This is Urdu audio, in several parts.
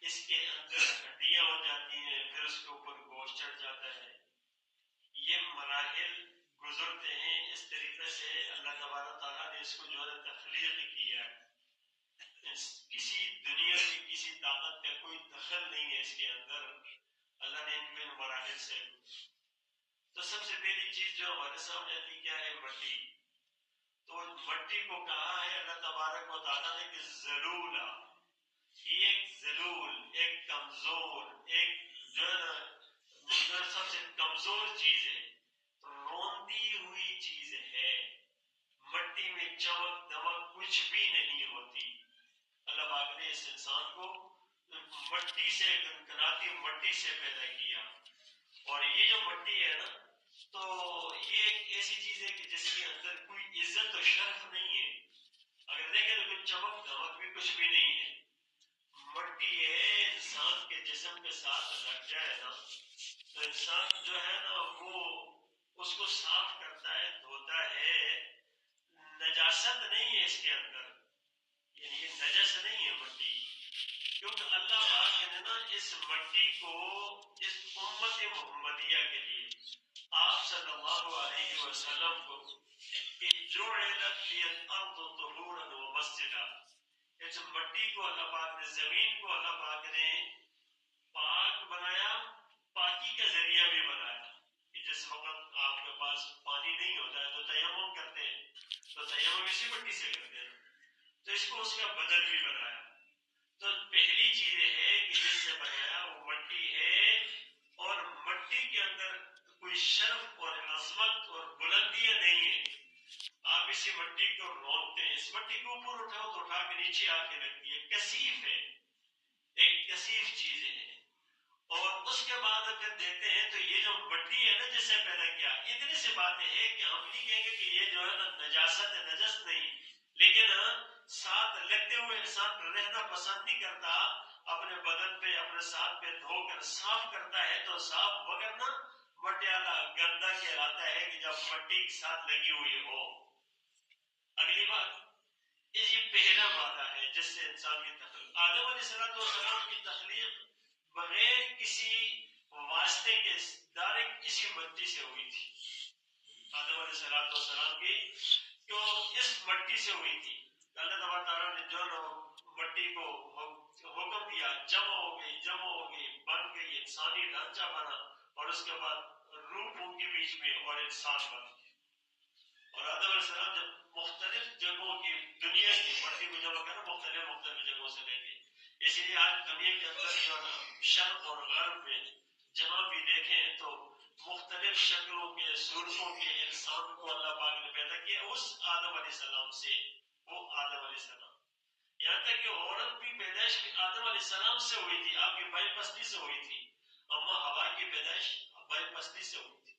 اس کے اندر ہڈیاں ہو جاتی ہیں، پھر اس کے اوپر گوشت چڑھ جاتا ہے. یہ مراحل گزرتے ہیں. اس طریقے سے اللہ تبارک تعالیٰ نے اس کو جو ہے تخلیق کیا ہے. کسی دنیا کی کسی طاقت کا کوئی دخل نہیں ہے اس کے اندر. اللہ نے ان کو ان مراحل سے. تو سب سے پہلی چیز جو ہمارے سامنے آتی کیا ہے؟ مٹی. تو مٹی کو کہا ہے اللہ تبارک و تعالیٰ نے کہ ذلولا، یہ ایک ذلول، ایک کمزور، ایک جو ہے نا سب سے کمزور چیز ہے، روندی ہوئی چیز ہے. مٹی میں چمک دمک کچھ بھی نہیں ہوتی. اللہ پاک نے اس انسان کو مٹی سے، کنکناتی مٹی سے پیدا کیا. اور یہ جو مٹی ہے نا، تو یہ ایک ایسی چیز ہے کہ جس کے اندر کوئی عزت و شرف نہیں ہے. اگر دیکھیں تو کوئی چمک دمک بھی کچھ بھی نہیں ہے. مٹی ہے، انسان کے جسم کے ساتھ لگ جائے نا تو انسان جو ہے نا وہ اس کو صاف کرتا ہے، دھوتا ہے. نجاست نہیں ہے اس کے اندر، یعنی یہ نجس نہیں ہے مٹی. کیونکہ اللہ پاک نے نا اس مٹی کو اس امت محمدیہ کے لیے آپ صلی اللہ علیہ وسلم کو کہ جعلت لی الارض طہورا ومسجدا، اس مٹی کو اللہ پاک نے، زمین کو اللہ پاک نے پاک بنایا، پاکی کا ذریعہ بھی بنایا. کہ جس وقت آپ کے پاس پانی نہیں ہوتا ہے تو تیمم کرتے ہیں، تو تیمم اسی مٹی سے کرتے ہیں، تو اس کو اس کا بدل بھی بنایا. تو پہلی چیز ہے کہ جس سے بنایا وہ مٹی ہے. اور مٹی کے اندر کوئی شرف اور عظمت اور بلندیاں نہیں ہے. آپ اسی مٹی کو رونتے ہیں، اس مٹی کو اوپر اٹھاؤ تو اٹھا کے نیچے آ کے لگتی ہے. کثیف ہے، ایک کثیف چیز ہے. اور اس کے بعد پھر دیکھتے ہیں تو یہ جو مٹی ہے نا جس سے پیدا کیا، اتنی سی بات ہے کہ ہم نہیں کہیں گے کہ یہ جو ہے نا نجاست ہے، نجس نہیں، لیکن ساتھ لگتے ہوئے انسان رہنا پسند نہیں کرتا. اپنے بدن پہ، اپنے ساتھ پہ دھو کر صاف کرتا ہے تو صاف وغیرہ نا مٹیالہ گندا کہلاتا ہے کہ جب مٹی کے ساتھ لگی ہوئی ہو. اگلی بات، یہ پہلا مادہ ہے جس سے انسان کی تخلیق، آدم علیہ السلام کی تخلیق بغیر کسی واسطے کے ڈائریکٹ اسی مٹی سے ہوئی تھی. آدم علیہ السلام کی تو اس مٹی سے ہوئی تھی. اللہ تعالیٰ نے جو مٹی کو حکم دیا، جمع ہو گئی، بن گئی، انسانی ڈھانچہ بنا، اور اس کے بعد روح ان کے بیچ میں اور انسان بن گیا. اور آدم علیہ السلام جب مختلف جگہوں کی دنیا کی مٹی کو جمع کرنا، مختلف جگہوں سے لے گئے. اسی لیے آج دنیا کے اندر جو شرق اور غرب میں جہاں بھی دیکھیں تو مختلف شکلوں کے، صورتوں کے انسان کو اللہ پاک نے پیدا کیا اس آدم علیہ السلام سے. وہ آدم علیہ السلام، یہاں تک کہ عورت بھی پیدائش آدم علیہ السلام سے ہوئی تھی، آپ کی بائی پستی سے ہوئی تھی. اما ہوا کی پیدائش بائی پستی سے ہوئی تھی.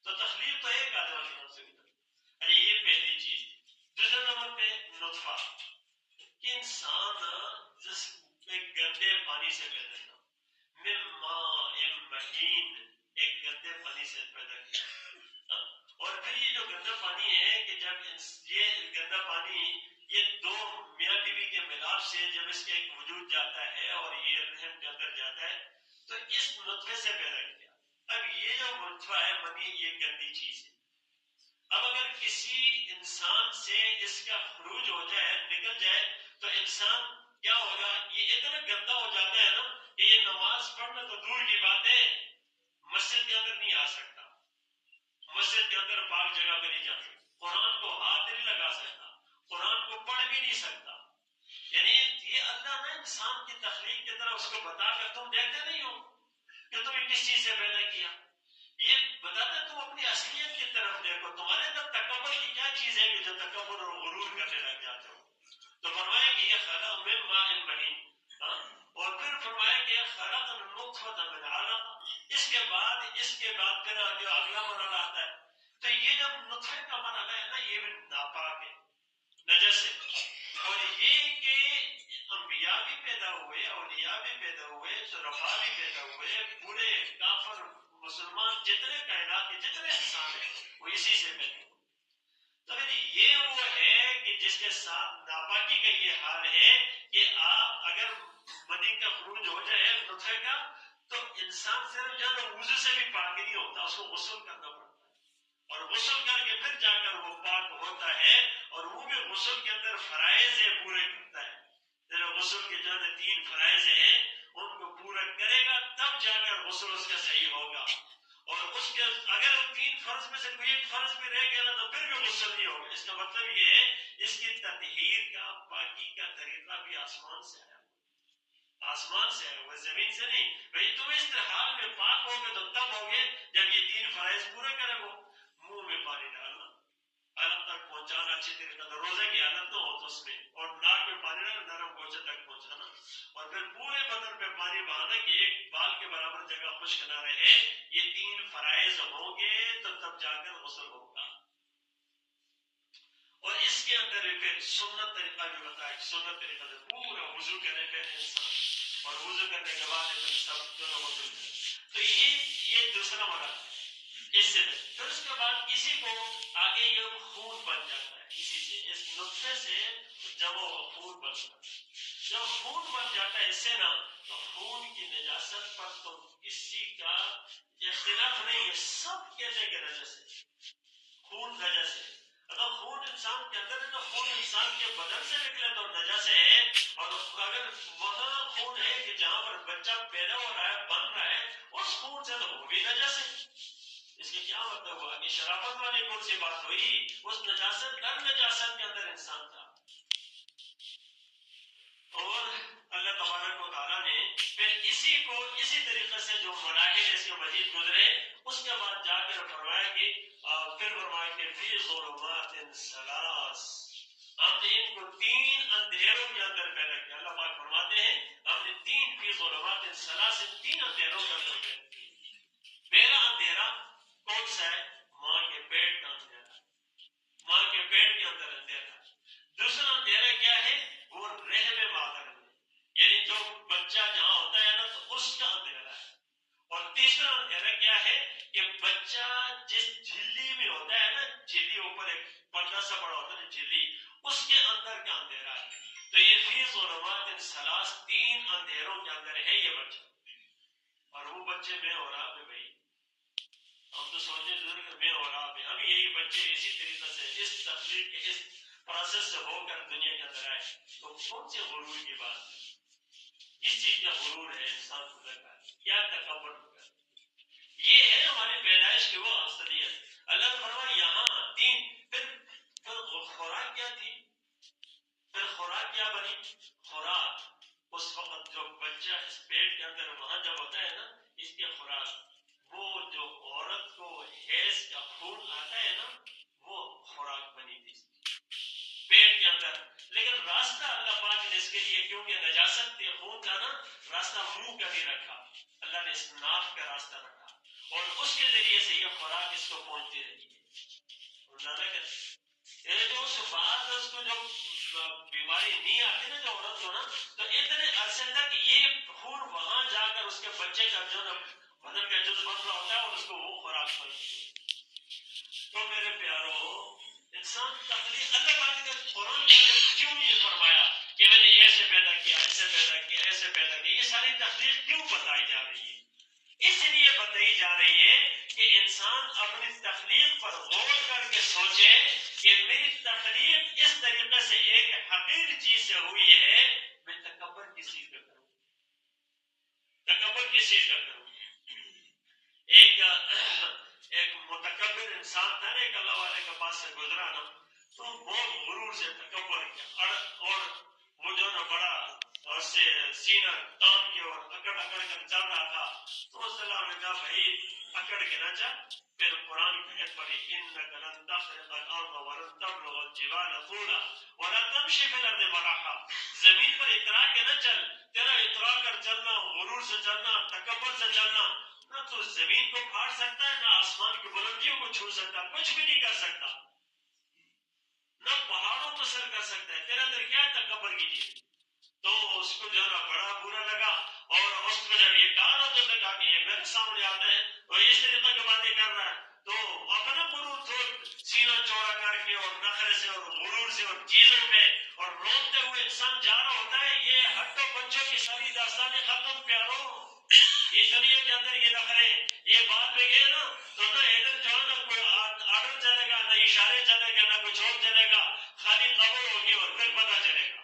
تو تخلیق تو ایک آدم علیہ السلام سے ہوئی تھی. ارے یہ پہلی چیز. دوسرے نمبر پہ نطفہ، کہ انسان جس ایک گندے پانی سے پیدا کیا، من ماء مہین، ایک گندے پانی سے پیدا کیا. اور پھر یہ جو گندا پانی ہے کہ جب یہ گندا پانی یہ دو میاں بیوی کے ملاپ سے جب اس کے ایک وجود جاتا ہے اور یہ رحم کے اندر جاتا ہے تو اس نطفے سے پیدا کیا. اب یہ جو نطفہ ہے منی، یہ گندی چیز ہے. اب اگر کسی انسان سے اس کا خروج ہو جائے، نکل جائے، تو انسان کیا ہوگا؟ یہ اتنا گندا ہو جاتا ہے نا کہ یہ نماز پڑھنا تو دور کی بات ہے، مسجد کے اندر نہیں آ سکتا، مسجد کے اندر پاک جگہ پہ نہیں جا سکتا، قرآن کو ہاتھ نہیں لگا سکتا، قرآن کو پڑھ بھی نہیں سکتا. یعنی یہ اللہ نے انسان کی تخلیق کی طرح اس کو بتا کر، تم دیکھتے نہیں ہو کہ تمہیں کس چیز سے پیدا کیا، یہ بتاتا تم اپنی اصلیت کی طرف دیکھو. تمہارے اندر تکبر کی کیا چیز ہے کہ جو تکبر اور غرور کرنے لگ جاتے ہو؟ تو فرمایا کہ یہ خلق من ماء مہین، اور پھر فرمایا کہ خلق النطفة من علق. اس کے بعد پھر جو اگلا مرحلہ آتا ہے تو یہ جب نطفے کا مرحلہ ہے نا، یہ بھی ناپاک ہے، نجس ہے. اور یہ کہ انبیاء بھی پیدا ہوئے، اولیاء بھی پیدا ہوئے، شرفاء بھی پیدا ہوئے، برے کافر مسلمان جتنے کائنات کے جتنے انسان ہیں وہ اسی سے پیدا ہوئے. تو پھر یہ وہ ہے کہ جس کے ساتھ ناپاکی کا یہ حال ہے کہ آپ اگر منی کا خروج ہو جائے نطفے کا تو انسان صرف جو ہے نا وضو سے بھی پاک نہیں ہوتا, اس کو غسل کرنا پڑتا ہے اور غسل کر کے پھر جا کر وہ پاک ہوتا ہے اور وہ بھی غسل کے اندر فرائض ہے پورے کرتا ہے. غسل کے جو ہے 3 فرائض ہیں ان کو پورا کرے گا تب جا کر غسل اس کا صحیح ہوگا. اور اس کے اگر 3 فرض میں سے کوئی ایک فرض بھی رہ گیا نا تو پھر بھی غسل نہیں ہوگا. اس کا مطلب یہ ہے اس کی تطہیر کا پاکی کا طریقہ بھی آسمان سے آیا, آسمان سے آیا وہ زمین سے نہیں. بھائی تم اس حال میں پاک ہوگے تو تب ہوگے جب یہ 3 فرائض پورے کرے گا. منہ میں پانی ڈالنا, حلق تک پہنچانا اچھی طریقے سے, روزے کی حالت نہ ہو تو اس میں, اور ناک میں پانی ڈالنا, نرم گوشے تک پہنچانا, اور پھر پورے بدن پہ پانی بہانا کہ ایک بال کے برابر جگہ خشک نہ رہے. یہ 3 فرائض ہوں گے تو تب جا کر غسل ہوگا. اور اس کے اندر بھی پھر سنت طریقہ بھی بتایا, سنت طریقہ سے پورا وضو کرنے پہ انسان, اور وضو کرنے کے بعد سب دونوں غسل کرے. تو یہ دوسرا مرحلہ ہے. اس سے پھر اس کے بعد کسی کو آگے یہ خون بن جاتا ہے, اسی سے اس نطفے سے جب وہ خون بن جاتا ہے. جب خون بن جاتا ہے اس سے نا تو خون کی نجاست پر تو کسی کا اختلاف نہیں ہے, سب کہتے ہیں کہ نجس ہے, خون نجس ہے. اگر خون انسان کے اندر ہے تو خون انسان کے بدن سے نکلے تو نجس ہے, اور اگر وہاں خون ہے کہ جہاں پر بچہ پیدا ہو رہا ہے بن رہا ہے اس خون سے تو وہ بھی نجس ہے. اس کے کیا مطلب ہوا کہ شرافت والی کون سی بات ہوئی, اس نجاست در نجاست کے اندر انسان تھا. اور اللہ تبارک و تعالیٰ نے پھر اسی کو اسی طریقے سے جو مراحل اس کے مزید گزرے اس کے بعد جا کر فرمایا کہ پھر فرمایا کہ فی ظلمات ثلاث, ہم نے ان کو 3 اندھیروں کے اندر پیدا کیا. اللہ پاک فرماتے ہیں ہم نے 3 فی ظلمات ثلاث 3 اندھیروں کے اندر پیدا کیا. پہلا اندھیرا کون سا ہے؟ ماں کے پیٹ کا اندھیرا, ماں کے پیٹ کے اندر اندھیرا. دوسرا اندھیرا کیا ہے؟ وہ رحم مادر میں, یعنی جو بچہ جہاں ہوتا ہے نا تو اس کا اندھیرا ہے. اور تیسرا اندھیرا کیا ہے کہ بچہ جس جھلی میں ہوتا ہے نا, جھلی اوپر ایک پردہ سا بڑا ہوتا ہے جھلی, اس کے اندر کا اندھیرا ہے. تو یہ فی ظلمات ثلاث 3 اندھیروں کے اندر ہے یہ بچہ. اور وہ بچے میں اور آپ میں, بھائی ہم تو سوچتے ہیں میں اور آپ ہیں, ہم یہی بچے اسی طریقے سے اس تخلیق کے اس پروسیس سے ہو کر دنیا کے اندر آئے. تو کون سے غرور کی بات ہے, کس چیز کا غرور ہے انسان کو لگا, کیا تکبر ہوگا؟ یہ ہے ہماری پیدائش کی وہ اصلیت. اللہ نے فرمایا یہاں 3, پھر خوراک کیا تھی, پھر خوراک کیا بنی؟ خوراک اس وقت جو بچہ اس پیٹ کے اندر وہاں جب ہوتا ہے نا, اس کی خوراک وہ جو عورت کو حیض کا خون آتا ہے نا وہ خوراک بنی تھی پیٹ کے اندر. لیکن راستہ اللہ پاک نے اس کے لیے, کیونکہ نجاست کے خون کا نا راستہ منہ کا نہیں رکھا, اللہ نے اس ناف کا راستہ رکھا, اور اس کے ذریعے سے یہ خوراک اس کو پہنچتی رہی ہے. جو اس بعد اس کو جو بیماری نہیں آتی نا جو عورت کو نا, تو اتنے عرصے تک یہ خون وہاں جا کر اس کے بچے کا جو بدن کا جز بن رہا ہوتا ہے اور اس کو وہ خوراک بنتی ہے. تو میرے پیارو انسان تخلیق اللہ پاک نے قرآن کے اندر کیوں یہ فرمایا کہ میں نے ایسے پیدا کیا, ایسے پیدا کیا, ایسے پیدا کیا, یہ ساری تخلیق کیوں بتائی جا رہی ہے؟ اس لیے بتائی جا رہی ہے کہ انسان اپنی تخلیق پر غور کر کے سوچے کہ میری تخلیق اس طریقے سے ایک حقیر چیز سے ہوئی ہے, میں تکبر کس چیز پہ کروں, تکبر کس چیز پہ کروں؟ ایک متکبر انسان تھا نا, ایک اللہ والے کے پاس سے گزرا نا, تو بہت غرور سے تکبر کیا, اور وہ جو نا بڑا اور سے سینہ تان کے اور اکڑ کر چل رہا تھا. تو صلی اللہ نے کہا بھائی اکڑ کے نہ چل. پھر قرآن کی آیت پڑھی انک لن تخرق الارض ولن تبلغ الجبال طولا ولا تمشي في الارض مرحا, زمین پر اترا کے نہ چل, تیرا اترا کر چلنا, غرور سے چلنا, تکبر سے چلنا, نہ تو زمین کو پھاڑ سکتا ہے, نہ آسمان کی بلندیوں کو چھو سکتا, کچھ بھی نہیں کر سکتا, نہ پہاڑوں کو سر کر سکتا ہے, تیرا اندر کیا تکبر کی چیز. تو اس کو جو ہے بڑا برا لگا, اور اس کو جب یہ کہا نا تو نے کہا کہ یہ میرے سامنے آتا ہے اور اس طریقے کی باتیں کر رہا ہے, تو اپنا غرور تو سینہ چوڑا کر کے اور نخرے سے اور غرور سے اور چیزوں پہ اور روتے ہوئے انسان جا رہا ہوتا ہے. یہ ہٹو بچوں کی ساری داستان ختم پیاروں. یہ دنیا کے اندر یہ نخرے یہ بات پہ گئے نا تو نہ ادھر جو ہے نا کوئی آرڈر چلے گا، نہ اشارے چلے گا، نہ کچھ اور چلے گا، خالی قبر ہوگی اور پھر پتہ چلے گا.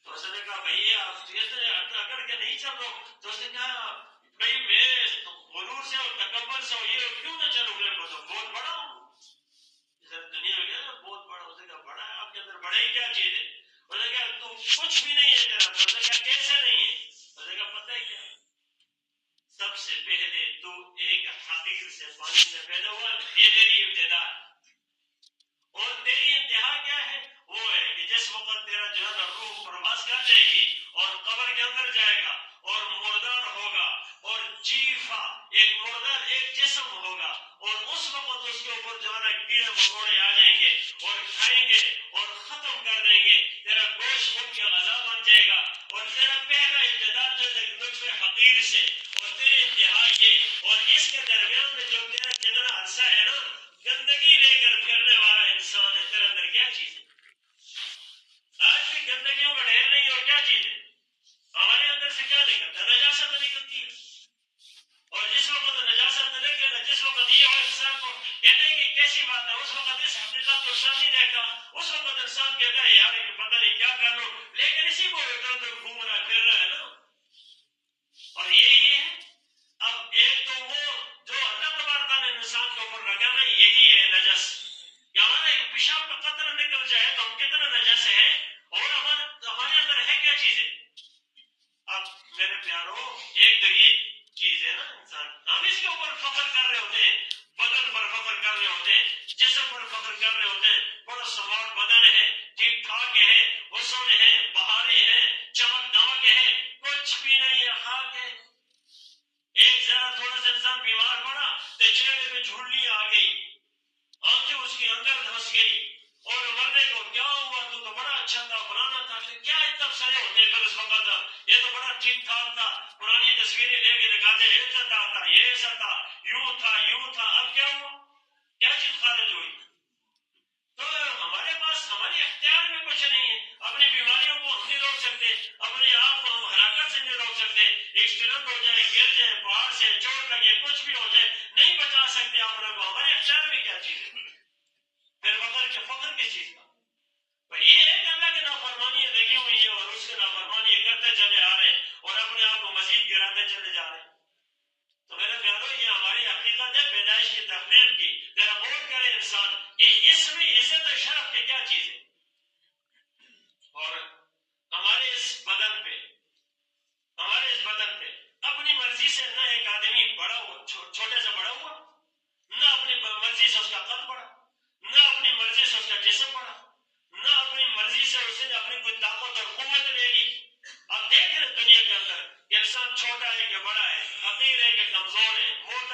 تو اس نے کہا بھائی آپ یہ اکڑ کے نہیں چل رہا. تو اس نے کہا بھائی میں غرور سے اور تکبر سے یہ کیوں نہ چلوں، میں بہت بڑا ہوں. دنیا میں نا بہت بڑا. اس نے کہا بڑا ہے آپ کے اندر، بڑا ہی کیا چیز ہے؟ اس نے کہا تو کچھ بھی نہیں ہے تیرا. اس نے کہا کیسے نہیں ہے؟ اس نے کہا پتہ ہے کیا، سب سے پہلے تو ایک حقیر سے پانی سے پیدا ہوا، یہ تیری ابتدا ہے. اور تیری انتہا کیا ہے؟ وہ ہے کہ جس وقت تیرا جو ہے نا روح پرواز کر جائے گی اور قبر کے اندر جائے گا اور مردار ہوگا اور جیفا ایک مردار ایک جسم ہوگا اور اس وقت اس کے اوپر جو ہے نا کیڑے مکوڑے آ جائیں گے اور کھائیں گے اور ختم کر دیں گے. تیرا گوشت ان کی غذا بن جائے گا اور تیرا پہلا ابتدا جو ہے نطفے حقیر سے اور تیرے انتہا یہ اور اس کے درمیان میں جو تیرا جتنا عرصہ ہے نا گندگی لے کر پھرنے والا انسان ہے. تیرے اندر کیا چیز ہے؟ آج بھی گندگیوں کا ڈھیر نہیں. اور کیا چیز ہے ہمارے اندر سے؟ کیا نکلتا؟ نجاست نکلتی ہے. اور جس وقت نجاست نکلے، جس وقت یہ ہو انسان کو کہتے ہیں کہ کیسی بات ہے، اس وقت اس حقیقت کو انسان نہیں دیکھتا. اس وقت انسان کہتا ہے یار پتہ نہیں کیا کر لوں، لیکن اسی کو ادھر ادھر گھوم رہا پھر رہا ہے نا. اور یہ ہے اب ایک تو وہ جو اللہ تبارک نے انسان کے اوپر رکھا نا، یہی ہے نجس. کہ ہمارا ایک پیشاب کا قطرہ نکل جائے تو ہم کتنا نجس ہے. اور ہمارے اندر ہے کیا چیز ہے؟ اب میرے پیاروں ایک تو یہ چیز ہے نا انسان، ہم اس کے اوپر فخر کر رہے ہوتے ہیں، بدن پر فخر کر رہے ہوتے ہیں، جسم پر فخر کر رہے ہوتے ہیں. بڑا سمارٹ بدن ہے، ٹھیک ٹھاک ہے، حسن ہے، بہاریں ہیں، چمک دمک ہے. کچھ بھی نہیں ہے، خاک ہے. ایک ذرا تھوڑا سا انسان بیمار پڑا تو چہرے پہ جھرلی آ گئی، آنکھیں اس کی اندر دھس گئی اور مرنے کو کیا ہوا، تو بڑا اچھا تھا، فلانا تھا. کیا اتنا سرے ہوتے ہیں پھر اس وقت، یہ تو بڑا ٹھیک ٹھاک تھا، پرانی تصویریں لے کے دکھاتے ایسا تھا یہ ایسا تھا، یوں تھا یوں تھا. اب کیا ہوا؟ کیا چیز خارج ہوئی؟ تو ہمارے پاس ہمارے اختیار میں کچھ نہیں ہے. اپنی بیماریوں کو ہم نہیں روک سکتے، اپنے آپ کو ہم ہلاکت سے نہیں روک سکتے. ایکسیڈنٹ ہو جائے، گر جائے، پہاڑ سے چوٹ لگے، کچھ بھی ہو جائے، نہیں بچا سکتے اپنے کو. ہمارے اختیار میں کیا چیز ہے؟ پھر فخر کس چیز کا؟ یہ ہے کہ اللہ کی نافرمانیاں لگی ہوئی ہیں اور اس کی نافرمانی کرتے چلے آ رہے ہیں اور اپنے آپ کو مزید گراتے چلے جا رہے ہیں. تو میرے پیارو یہ ہماری حقیقت ہے پیدائش کی تخلیق کی. ذرا غور کرے انسان کہ اس میں عزت و شرف کی کیا چیز ہے. اور ہمارے اس بدن پہ اپنی مرضی سے نہ ایک آدمی بڑا ہوا، چھوٹے سے بڑا ہوا، نہ اپنی مرضی سے اس کا قد بڑھا، نہ اپنی مرضی سے اس کا جسم بڑھا، نہ اپنی مرضی سے اس نے اپنی کوئی طاقت اور قوت لے لی. اب دیکھ رہے دنیا کے اندر انسان چھوٹا ہے کہ بڑا ہے، فقیر ہے کہ کمزور ہے، موٹا